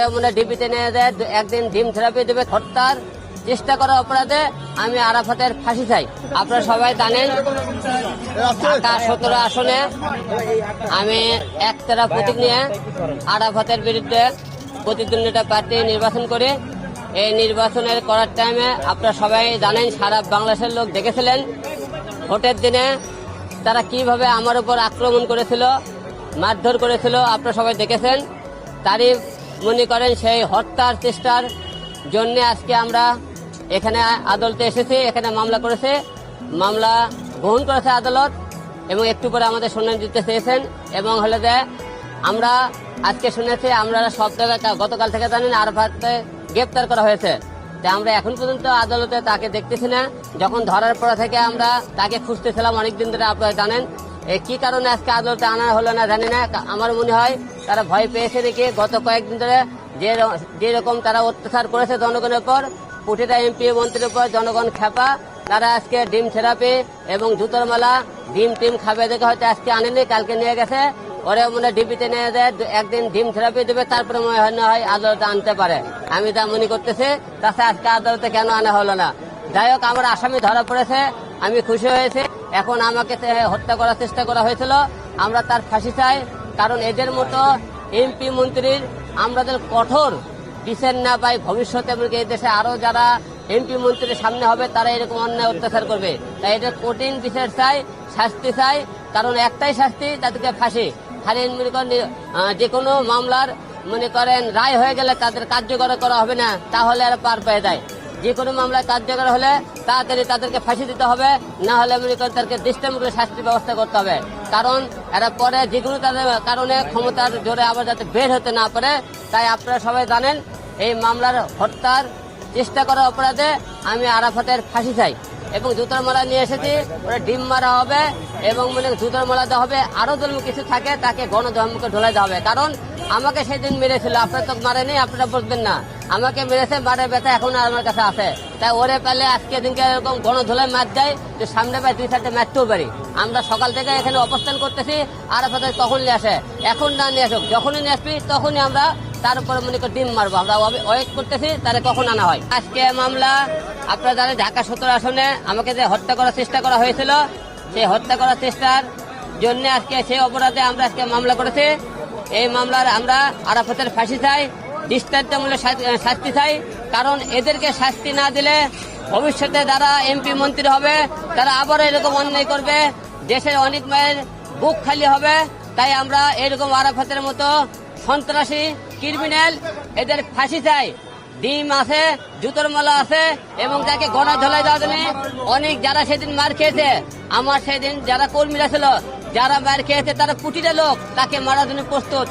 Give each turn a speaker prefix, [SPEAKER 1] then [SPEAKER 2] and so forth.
[SPEAKER 1] পরে মনে ডিবিতে নিয়ে দেয়, একদিন ডিম থেরাপি দেবে। হত্যার চেষ্টা করার অপরাধে আমি আরাফাতের ফাঁসি চাই। আপনারা সবাই জানেন ঢাকা 17 আসনে আমি একতারা প্রতীক নিয়ে আরাফাতের বিরুদ্ধে প্রতিদ্বন্দ্বিতা প্রার্থী নির্বাচন করি। এই নির্বাচনের করার টাইমে আপনারা সবাই জানেন, সারা বাংলাদেশের লোক দেখেছিলেন ভোটের দিনে তারা কিভাবে আমার উপর আক্রমণ করেছিল, মারধর করেছিল। আপনারা সবাই দেখেছেন। তারই মনে করেন সেই হত্যার চেষ্টার জন্য আজকে আমরা এখানে আদালতে এসেছি। এখানে মামলা করেছে, মামলা গ্রহণ করেছে আদালত এবং একটু পরে আমাদের শুনানি দিতে চেয়েছেন। এবং হলে যে আমরা আজকে শুনেছি, আমরা সব জায়গায় গতকাল থেকে জানেন আরাফাতকে গ্রেপ্তার করা হয়েছে। তাই আমরা এখন পর্যন্ত আদালতে তাকে দেখতেছি না। যখন ধরার পর থেকে আমরা তাকে খুঁজতেছিলাম অনেকদিন ধরে। আপনারা জানেন কি কারণে আজকে আদালতে আনা হলো না জানি না। আমার মনে হয় তারা ভয় পেয়েছে নাকি। গত কয়েকদিন ধরে যেরকম তারা অত্যাচার করেছে জনগণের উপর, প্রতিটা এমপি মন্ত্রীর উপর জনগণ খেপা। তারা আজকে ডিম থেরাপি এবং জুতোর মালা ডিম টিম খাবে দেখে হয়তো আজকে আনেনি, কালকে নিয়ে গেছে। ওরে মনে ডিবিতে নিয়ে দেয়, একদিন ডিম থেরাপি দেবে, তারপরে মনে হয় আদালতে আনতে পারে। আমি তা মনে করতেছি। তাছাড়া আজকে আদালতে কেন আনা হলো না? যাই হোক, আমার আসামি ধরা পড়েছে, আমি খুশি হয়েছি। এখন আমাকে হত্যা করার চেষ্টা করা হয়েছিল, আমরা তার ফাঁসি চাই। কারণ এদের মতো এমপি মন্ত্রীর আমরা কঠোর বিচার না পাই, ভবিষ্যতে এই দেশে আরো যারা এমপি মন্ত্রীর সামনে হবে তারা এরকম অন্যায় অত্যাচার করবে। তাই এটা কঠিন বিচার চাই, শাস্তি চাই। কারণ একটাই শাস্তি, তাদেরকে ফাঁসি। খালি মনে করেন যে কোনো মামলার মনে করেন রায় হয়ে গেলে তাদের কার্যকর করা হবে না, তাহলে আর পার পেয়ে যায়। যে কোনো মামলায় কার্যকর হলে তাড়াতাড়ি তাদেরকে ফাঁসি দিতে হবে, না হলে মনে করেন তাদেরকে দৃষ্টান্তমূলক শাস্তির ব্যবস্থা করতে হবে। কারণ এরা পরে যে কোনো তাদের কারণে ক্ষমতার জোরে আবার যাতে বের হতে না পারে। তাই আপনারা সবাই জানেন এই মামলার হত্যার চেষ্টা করার অপরাধে আমি আরাফাতের ফাঁসি চাই। এবং জুতোর মালা নিয়ে এসেছি, ওরা ডিম মারা হবে এবং জুতোর মালা দেওয়া হবে। আরো ধর্ম কিছু থাকে তাকে গণধর্মকে ঢোলাই দেওয়া হবে। কারণ আমাকে সেদিন মেরেছিল, আপনারা তো মারেনি, আপনারা বুঝবেন না। আমাকে মেরেছে, বাড়ে ব্যথা এখন আমার কাছে আছে। তাই ওরে পেলে আজকে দিনকে এরকম গণধোলাই মার দেয়, তো সামনে পায় 2-4টে মারতেও পারি। আমরা সকাল থেকে এখানে অবস্থান করতেছি, আরাফাত কখন নিয়ে আসে, এখন না নিয়ে আসুক, যখনই নিয়ে আসবি তখনই আমরা তার উপরে মনে করি ডিম মারবো। আমরা ওয়েট করতেছি তারা কখন আনা হয়। আজকে মামলা আপনারা জানেন ঢাকা 17 আসনে আমাকে যে হত্যা করার চেষ্টা করা হয়েছিল, সেই হত্যা করার চেষ্টার জন্য আজকে সেই অপরাধে আমরা আজকে মামলা করেছি। এই মামলার আমরা আরাফাতের ফাঁসি চাই, দৃষ্টান্তমূলক শাস্তি চাই। কারণ এদেরকে শাস্তি না দিলে ভবিষ্যতে যারা এমপি মন্ত্রী হবে তারা আবারও এরকম অন্যায় করবে, দেশের অনেক মায়ের বুক খালি হবে। তাই আমরা এরকম আরাফাতের মতো সন্ত্রাসী ক্রিমিনাল এদের ফাঁসি চাই। ডিম আছে, জুতোর মালা আছে এবং তাকে গণা ধলাই দেওয়া জন্য অনেক যারা সেদিন মার খেয়েছে, আমার সেদিন যারা কর্মীরা ছিল যারা মার খেয়েছে তারা প্রতিটা লোক তাকে মারার জন্য প্রস্তুত।